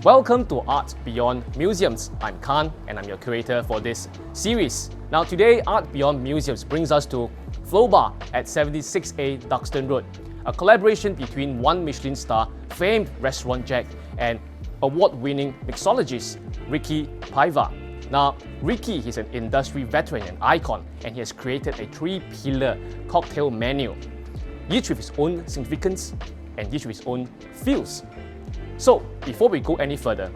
Welcome to Art Beyond Museums. I'm Khan and I'm your curator for this series. Now today, Art Beyond Museums brings us to Flow Bar at 76A Duxton Road, a collaboration between one Michelin star, famed restaurant Jack, and award-winning mixologist Ricky Paiva. Now, Ricky is an industry veteran and icon, and he has created a three-pillar cocktail menu, each with its own significance and each with its own feels. So, before we go any further,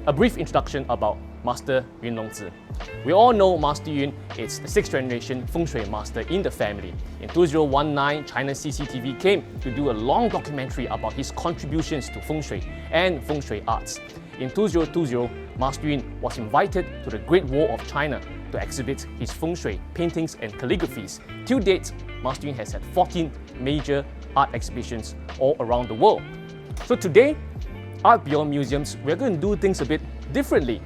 a brief introduction about Master Yun Long Zi. We all know Master Yun is the 6th generation Feng Shui master in the family. In 2019, China CCTV came to do a long documentary about his contributions to Feng Shui and Feng Shui arts. In 2020, Master Yun was invited to the Great Wall of China to exhibit his Feng Shui paintings and calligraphies. To date, Master Yun has had 14 major art exhibitions all around the world. So today, Art Beyond Museums, we're going to do things a bit differently.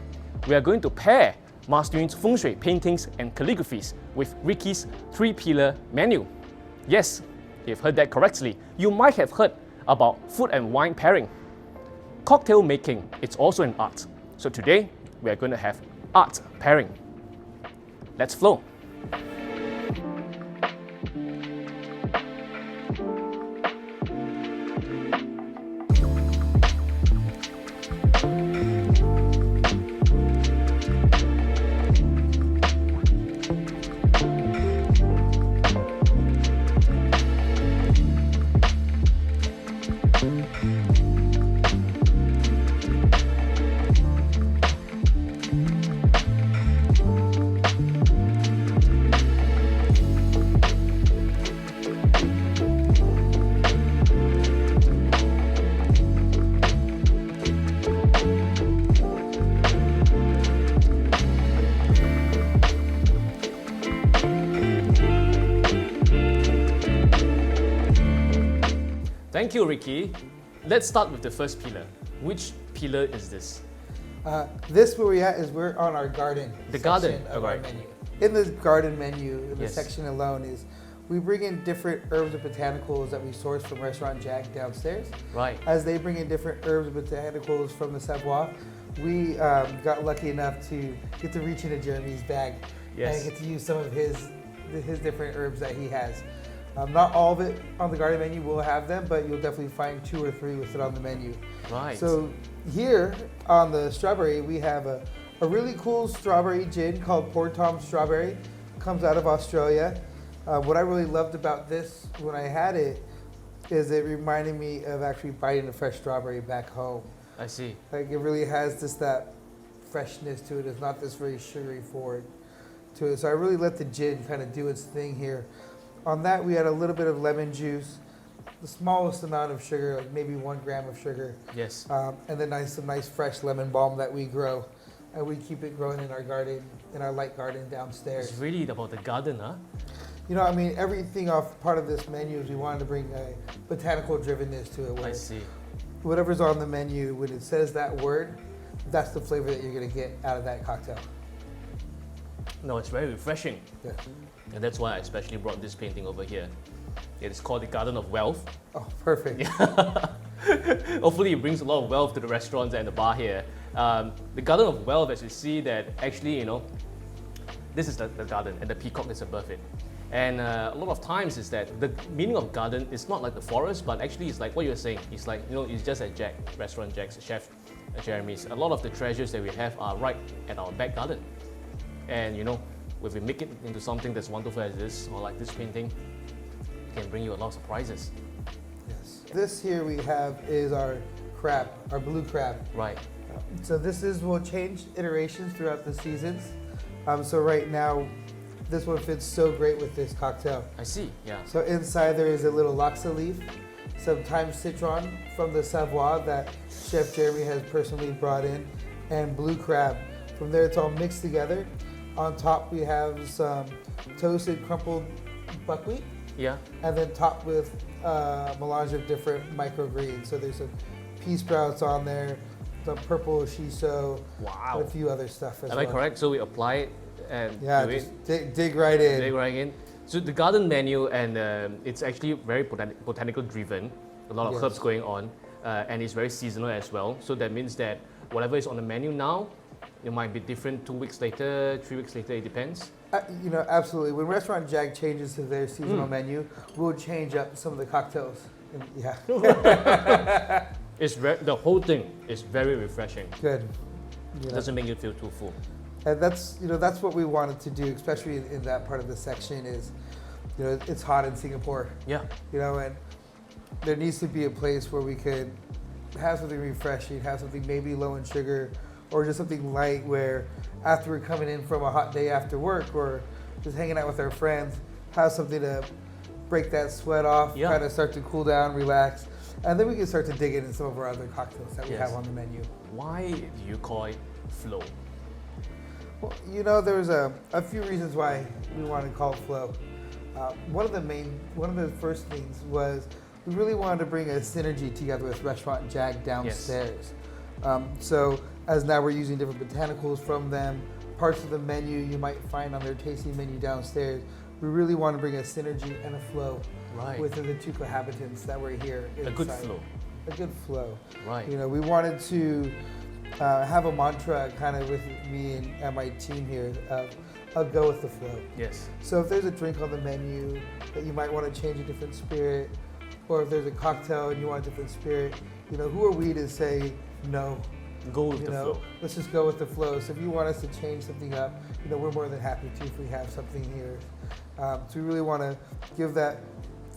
We are going to pair Master Yun's Feng Shui paintings and calligraphies with Ricky's three-pillar menu. Yes, you've heard that correctly. You might have heard about food and wine pairing. Cocktail making, it's also an art. So today, we are going to have art pairing. Let's flow. Thank you, Ricky. Let's start with the first pillar. Which pillar is this? This where we're at is we're on our garden. The garden, of right. our menu. In the garden menu, in the Yes. section alone is we bring in different herbs and botanicals that we source from Restaurant Jack downstairs. Right. As they bring in different herbs and botanicals from the Savoie, we got lucky enough to get to reach into Jeremy's bag Yes. and get to use some of his different herbs that he has. Not all of it on the garden menu will have them, but you'll definitely find 2 or 3 listed on the menu. Right. So here on the strawberry, we have a really cool strawberry gin called Port Tom Strawberry. Comes out of Australia. What I really loved about this when I had it is it reminded me of actually biting a fresh strawberry back home. I see. Like it really has just that freshness to it. It's not this very sugary forward to it. So I really let the gin kind of do its thing here. On that, we had a little bit of lemon juice, the smallest amount of sugar, like maybe 1 gram of sugar. Yes. And then some nice fresh lemon balm that we grow. And we keep it growing in our garden, in our light garden downstairs. It's really about the garden, huh? You know, I mean, everything off part of this menu is we wanted to bring a botanical drivenness to it. I Where see. whatever's on the menu, when it says that word, that's the flavor that you're going to get out of that cocktail. No, it's very refreshing. Yeah. And that's why I especially brought this painting over here. It is called the Garden of Wealth. Oh, perfect. Hopefully it brings a lot of wealth to the restaurants and the bar here. The Garden of Wealth, as you see that actually, you know, this is the garden and the peacock is above it. And a lot of times is that the meaning of garden is not like the forest, but actually it's like what you're saying. It's like, you know, it's just at Jack, Restaurant Jack's chef, Jeremy's. A lot of the treasures that we have are right at our back garden. And you know, if we make it into something that's wonderful as this, or like this painting, it can bring you a lot of surprises. Yes. This here we have is our crab, our blue crab. Right. So will change iterations throughout the seasons. So right now, this one fits so great with this cocktail. I see, yeah. So inside there is a little loxa leaf, some thyme citron from the Savoie that Chef Jeremy has personally brought in, and blue crab. From there, it's all mixed together. On top, we have some toasted crumpled buckwheat, Yeah. and then topped with a melange of different microgreens. So there's some pea sprouts on there, some purple shiso, Wow. and a few other stuff as Am well. I correct? So we apply it and Yeah, do it. just dig right in. Dig right in. So the garden menu, and it's actually very botanical driven. A lot of Yes. herbs going on. and it's very seasonal as well. So that means that whatever is on the menu now, it might be different 2 weeks later, 3 weeks later, it depends. Absolutely. When Restaurant Jag changes to their seasonal menu, we'll change up some of the cocktails. Yeah. The whole thing is very refreshing. Good. It doesn't make you feel too full. And that's what we wanted to do, especially in that part of the section is, it's hot in Singapore. Yeah. And there needs to be a place where we could have something refreshing, have something maybe low in sugar, or just something light where after we're coming in from a hot day after work or just hanging out with our friends, have something to break that sweat off, kind of start to cool down, relax, and then we can start to dig into some of our other cocktails that we have on the menu. Why do you call it Flow? Well, there's a few reasons why we wanted to call it Flow. One of the first things was we really wanted to bring a synergy together with Restaurant Jag downstairs. So as now we're using different botanicals from them, parts of the menu you might find on their tasting menu downstairs. We really want to bring a synergy and a flow within the two cohabitants that we're here inside. A good flow. A good flow. Right. We wanted to have a mantra kind of with me and my team here of I'll go with the flow. Yes. So if there's a drink on the menu that you might want to change a different spirit, or if there's a cocktail and you want a different spirit, who are we to say no? Go with the flow. Let's just go with the flow. So if you want us to change something up, we're more than happy to if we have something here. So we really want to give that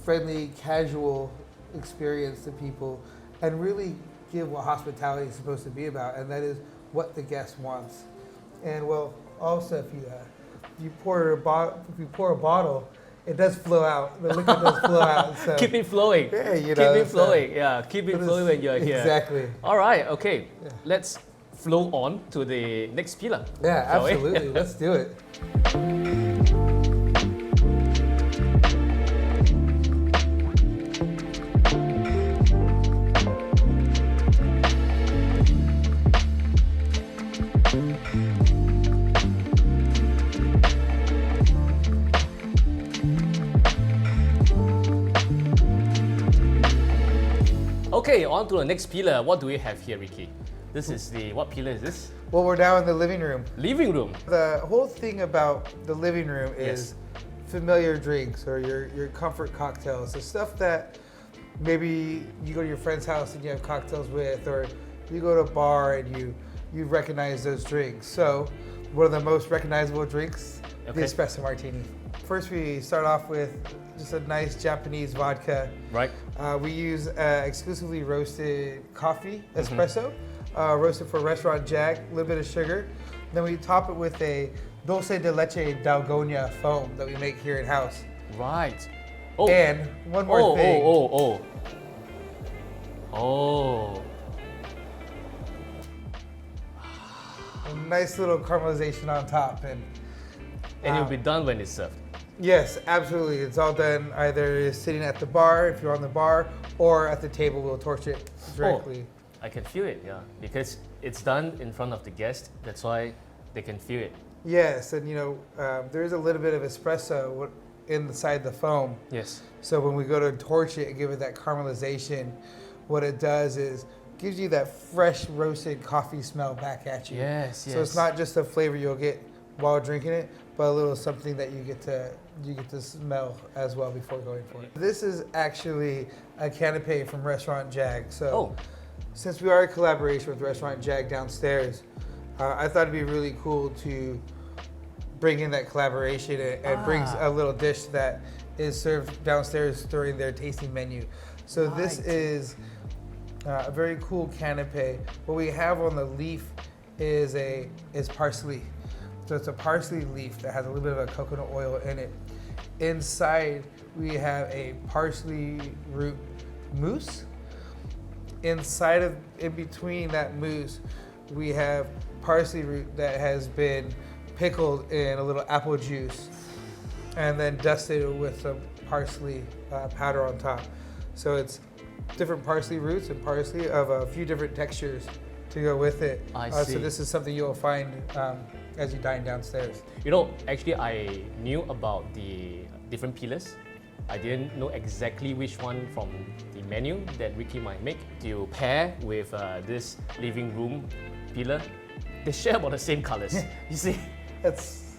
friendly, casual experience to people and really give what hospitality is supposed to be about, and that is what the guest wants. And also if you pour a bottle, it does flow out. The liquid does flow out. So. Keep it flowing. Yeah, keep it flowing. Keep it flowing when you're here. Exactly. All right. Okay. Yeah. Let's flow on to the next pillar. Yeah, absolutely. Let's do it. Okay, on to the next pillar. What do we have here, Ricky? This is what pillar is this? Well, we're now in the living room. Living room. The whole thing about the living room is familiar drinks or your comfort cocktails, the stuff that maybe you go to your friend's house and you have cocktails with, or you go to a bar and you recognize those drinks. So one of the most recognizable drinks, the espresso martini. First, we start off with just a nice Japanese vodka. Right. We use exclusively roasted coffee, espresso, roasted for Restaurant Jag, a little bit of sugar. Then we top it with a dulce de leche dalgona foam that we make here in house. Right. Oh. And one more thing. Oh. A nice little caramelization on top. And it'll be done when it's served. Yes, absolutely. It's all done either sitting at the bar, if you're on the bar, or at the table, we'll torch it directly. I can feel it, because it's done in front of the guest. That's why they can feel it. Yes, and there is a little bit of espresso inside the foam. Yes. So when we go to torch it and give it that caramelization, what it does is gives you that fresh roasted coffee smell back at you. Yes. So it's not just a flavor you'll get while drinking it, but a little something that you get to smell as well before going for it. This is actually a canapé from Restaurant Jag. So since we are a collaboration with Restaurant Jag downstairs, I thought it'd be really cool to bring in that collaboration and bring a little dish that is served downstairs during their tasting menu. So this is a very cool canapé. What we have on the leaf is parsley. So it's a parsley leaf that has a little bit of a coconut oil in it. Inside, we have a parsley root mousse. In between that mousse, we have parsley root that has been pickled in a little apple juice and then dusted with some parsley powder on top. So it's different parsley roots and parsley of a few different textures to go with it. I see. So this is something you'll find as you dine downstairs. Actually I knew about the different pillars, I didn't know exactly which one from the menu that Ricky might make to pair with this living room pillar. They share about the same colors. You see,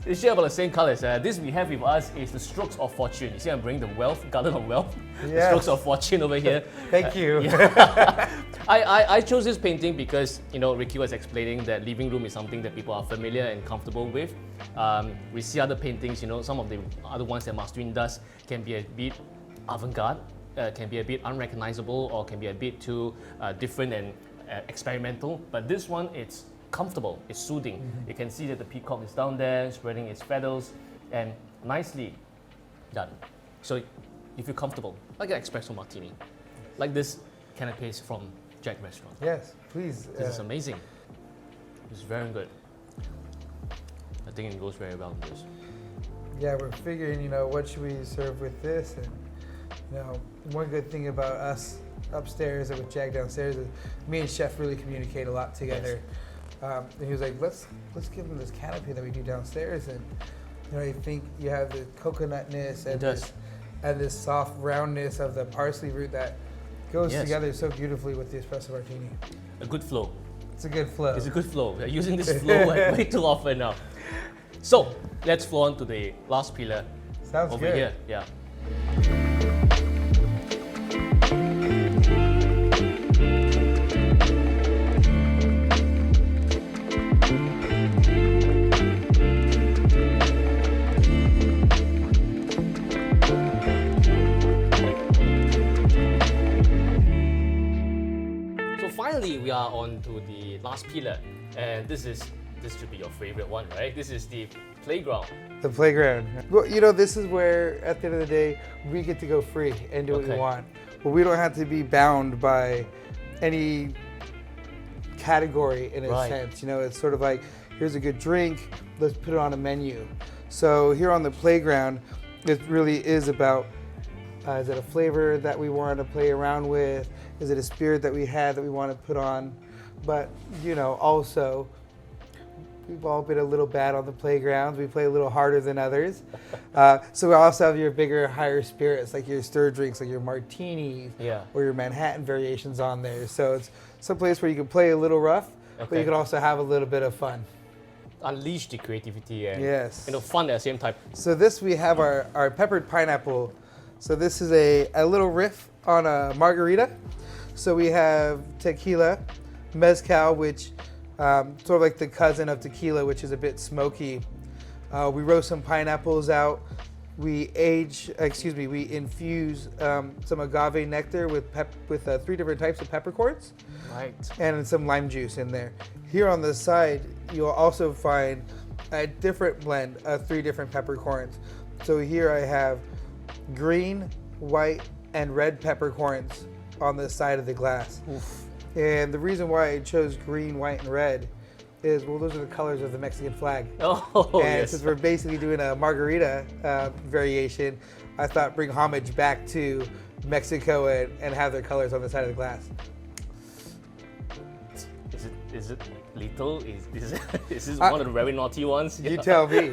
they share about the same colors. This we have with us is the Strokes of Fortune. You see, I'm bringing the Garden of Wealth, the Strokes of Fortune over here. Thank you. Yeah. I chose this painting because, you know, Ricky was explaining that living room is something that people are familiar and comfortable with. We see other paintings, you know, some of the other ones that Mastuin does can be a bit avant-garde, can be a bit unrecognizable, or can be a bit too different and experimental. But this one, it's comfortable, it's soothing. You can see that the peacock is down there, spreading its feathers, and nicely done. So you feel comfortable, like an espresso martini, like this canapes from Jack Restaurant. Yes, please. This is amazing. It's very good. I think it goes very well with this. Yeah, we're figuring, you know, what should we serve with this? And, you know, one good thing about us upstairs and with Jack downstairs is me and Chef really communicate a lot together. Yes. And he was like, let's give him this canopy that we do downstairs. And, you know, I think you have the coconutness and this soft roundness of the parsley root that goes together so beautifully with the espresso martini. A good flow. It's a good flow. It's a good flow. We're using this flow way too often now. So let's flow on to the last pillar. Sounds over good. Here. Yeah. Finally, we are on to the last pillar, and this should be your favorite one, right? This is the playground. The playground. Well, you know, this is where, at the end of the day, we get to go free and do what we want. Well, we don't have to be bound by any category in a sense. You know, it's sort of like, here's a good drink, let's put it on a menu. So here on the playground, it really is about, is it a flavor that we want to play around with? Is it a spirit that we had that we want to put on? But, you know, also, we've all been a little bad on the playgrounds. We play a little harder than others. So we also have your bigger, higher spirits, like your stir drinks, like your martinis, or your Manhattan variations on there. So it's some place where you can play a little rough, but you can also have a little bit of fun. Unleash the creativity and you know, fun at the same time. So this, we have our peppered pineapple. So this is a little riff on a margarita. So we have tequila, mezcal, which sort of like the cousin of tequila, which is a bit smoky. We roast some pineapples out. We infuse some agave nectar with 3 different types of peppercorns. Right. And some lime juice in there. Here on the side, you'll also find a different blend of 3 different peppercorns. So here I have green, white, and red peppercorns on the side of the glass. Oof. And the reason why I chose green, white, and red is, well, those are the colors of the Mexican flag. And since we're basically doing a margarita variation, I thought bring homage back to Mexico and have their colors on the side of the glass. Is it lethal? Is this one of the very naughty ones? You tell me.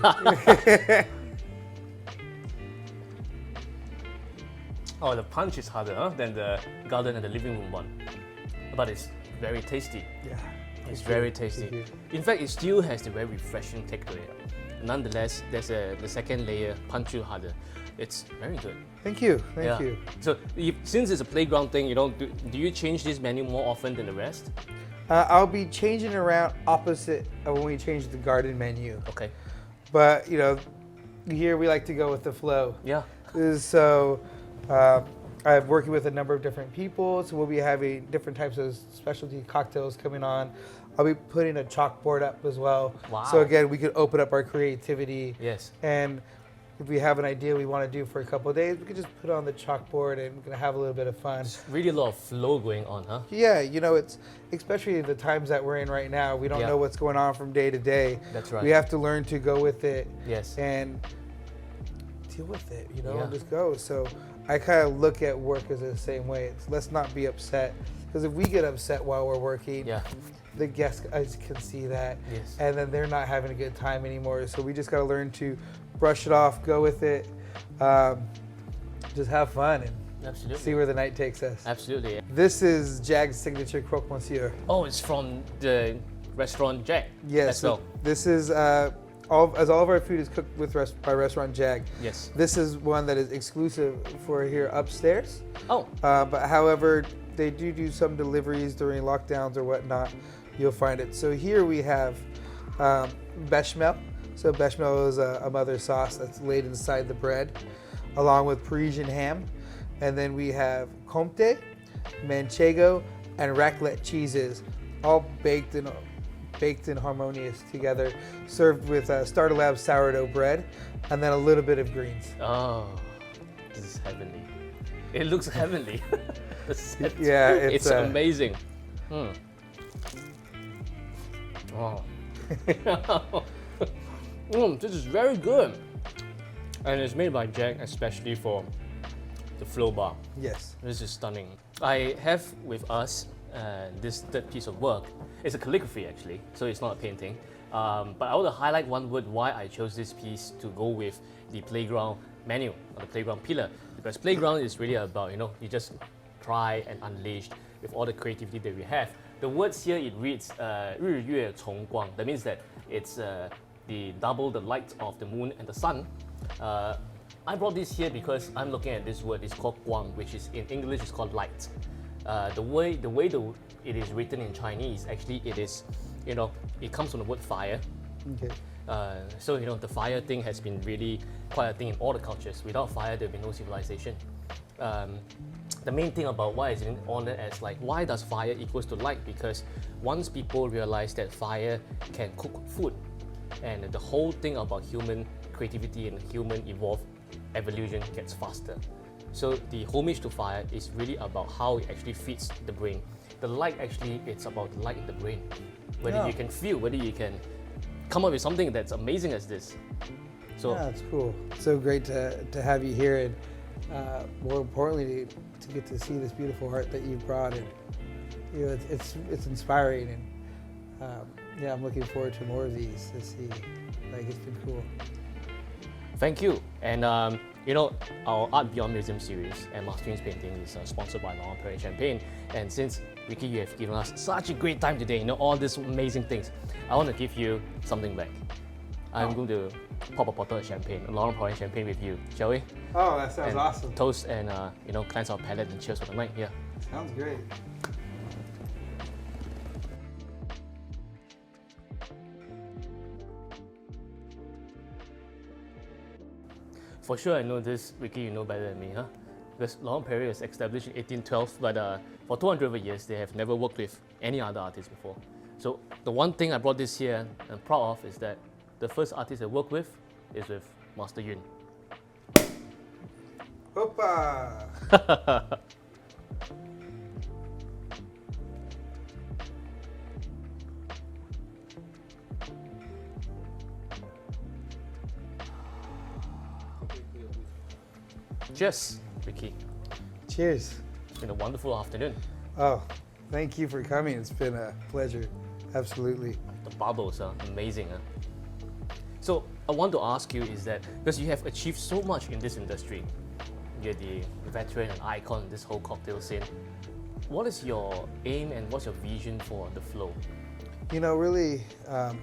Oh, the punch is harder than the garden and the living room one. But it's very tasty. Yeah. It's very tasty. In fact, it still has the very refreshing take to it. Nonetheless, there's the second layer, punch you harder. It's very good. Thank you. Thank you. So, since it's a playground thing, you know, do you change this menu more often than the rest? I'll be changing around opposite of when we change the garden menu. Okay. But, you know, here we like to go with the flow. Yeah. So, I'm working with a number of different people, so we'll be having different types of specialty cocktails coming on. I'll be putting a chalkboard up as well. Wow. So again, we could open up our creativity. Yes. And if we have an idea we want to do for a couple of days, we could just put it on the chalkboard and we're going to have a little bit of fun. There's really a lot of flow going on, huh? Yeah, you know, it's especially the times that we're in right now. We don't know what's going on from day to day. That's right. We have to learn to go with it. Yes. And deal with it, you know, and just go. So I kind of look at work as the same way. It's, let's not be upset, because if we get upset while we're working, the guests can see that, and then they're not having a good time anymore. So we just got to learn to brush it off, go with it. just have fun and Absolutely. see where the night takes us. Absolutely. This is Jag's signature croque monsieur. Oh, it's from the restaurant Jack. Yes. As well. This is all of our food is cooked with by Restaurant Jag. Yes. This is one that is exclusive for here upstairs. Oh. But however, they do some deliveries during lockdowns or whatnot. You'll find it. So here we have bechamel. So bechamel is a mother sauce that's laid inside the bread, along with Parisian ham. And then we have comté, manchego, and raclette cheeses, all baked and harmonious together, served with Starter sourdough bread, and then a little bit of greens. Oh, this is heavenly. It looks heavenly. Yeah, it's amazing. Oh. This is very good. And it's made by Jack especially for the flow bar. Yes. This is stunning. I have with us this third piece of work. It's a calligraphy actually, so it's not a painting. But I want to highlight one word why I chose this piece to go with the playground menu or the playground pillar. Because playground is really about, you just try and unleash with all the creativity that we have. The words here, it reads 日月重光. That means that it's the double the light of the moon and the sun. I brought this here because I'm looking at this word. It's called guang, which is in English is called light. The way it is written in Chinese, actually it is, it comes from the word fire. Okay. So the fire thing has been really quite a thing in all the cultures. Without fire, there'd be no civilization. The main thing about why it's been honored as why does fire equals to light? Because once people realize that fire can cook food, and the whole thing about human creativity and human evolved evolution gets faster. So the homage to fire is really about how it actually feeds the brain. The light actually, it's about the light in the brain. Whether you can feel, whether you can come up with something that's amazing as this. So yeah, it's cool. So great to have you here, and more importantly, to get to see this beautiful art that you brought. And it's inspiring, and yeah, I'm looking forward to more of these to see. It's been cool. Thank you. And our Art Beyond Museum series and Mastering Painting is sponsored by Laurent Perrier Champagne. And since Ricky, you have given us such a great time today, all these amazing things, I want to give you something back. I'm going to pop a bottle of champagne, Laurent Perrier Champagne with you, shall we? Oh, that sounds awesome. Toast and cleanse our palate and cheers for the night. Yeah. Sounds great. For sure, I know this, Ricky, you know better than me, huh? Because Laurent Perrier was established in 1812, but for 200 over years, they have never worked with any other artist before. So the one thing I brought this here and I'm proud of is that the first artist I work with is with Master Yun. Hoppa! Cheers, Ricky. Cheers. It's been a wonderful afternoon. Oh, thank you for coming. It's been a pleasure. Absolutely. The bubbles are amazing. Huh? So I want to ask you is that, because you have achieved so much in this industry, you're the veteran and icon in this whole cocktail scene. What is your aim and what's your vision for the Flow? Really, I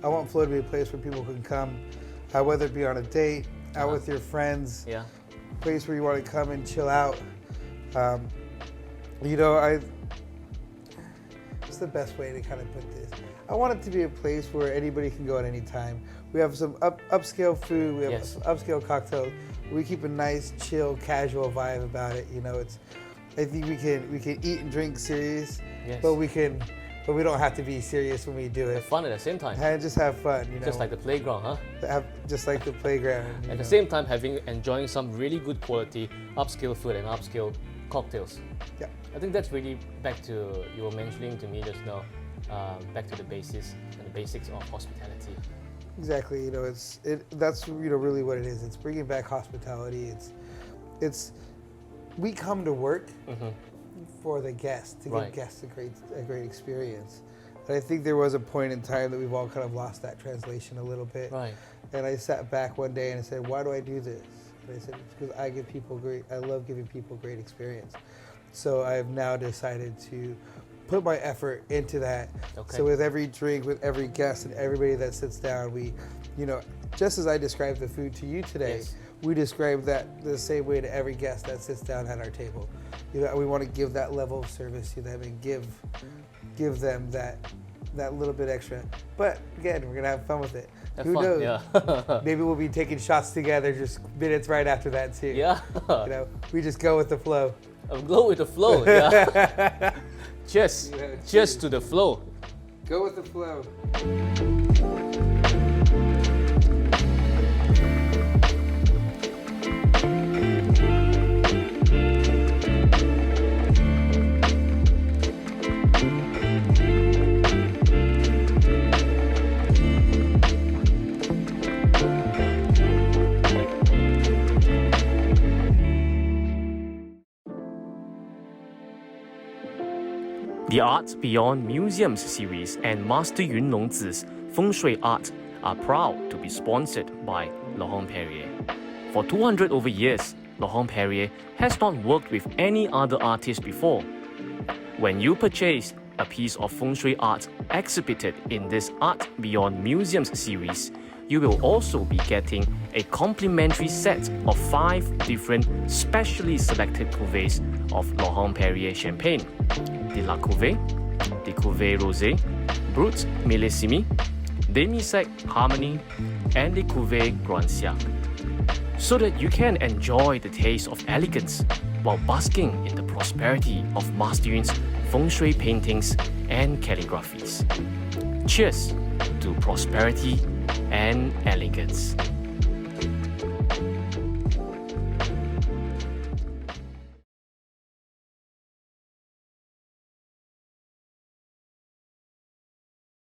want Flow to be a place where people can come, whether it be on a date, out with your friends, place where you want to come and chill out. It's the best way to kind of put this. I want it to be a place where anybody can go at any time. We have some upscale food, we have some upscale cocktails. We keep a nice, chill, casual vibe about it. I think we can eat and drink serious, but we don't have to be serious when we do it. Have fun at the same time. And just have fun, Just like the playground, huh? Just like the playground. At the same time, enjoying some really good quality upscale food and upscale cocktails. Yeah. I think that's really back to, you were mentioning to me just now, back to the basis and the basics of hospitality. Exactly. That's really what it is. It's bringing back hospitality. We come to work for the guests, to give guests a great experience. And I think there was a point in time that we've all kind of lost that translation a little bit. Right. And I sat back one day and I said, why do I do this? And I said, it's because I love giving people great experience. So I've now decided to put my effort into that. Okay. So with every drink, with every guest and everybody that sits down, we, just as I described the food to you today, Yes. we describe that the same way to every guest that sits down at our table. We want to give that level of service to them and give them that little bit extra. But again, we're gonna have fun with it. Have Who fun, knows? yeah. Maybe we'll be taking shots together just minutes right after that too. Yeah. We just go with the flow. Go with the flow. Yeah. Cheers. Yeah, Cheers cheers. to the flow. Go with the flow. The Art Beyond Museums series and Master Yun Longzi's Feng Shui art are proud to be sponsored by Laurent Perrier. For 200 over years, Laurent Perrier has not worked with any other artist before. When you purchase a piece of Feng Shui art exhibited in this Art Beyond Museums series, you will also be getting a complimentary set of 5 different specially selected cuvées of Laurent Perrier champagne: the La Cuvée, the Cuvée Rosé, Brut Millésime, Demi-Sec Harmony, and the Cuvée Grand Siècle, so that you can enjoy the taste of elegance while basking in the prosperity of Master Yun's Feng Shui paintings and calligraphies. Cheers to prosperity and elegance.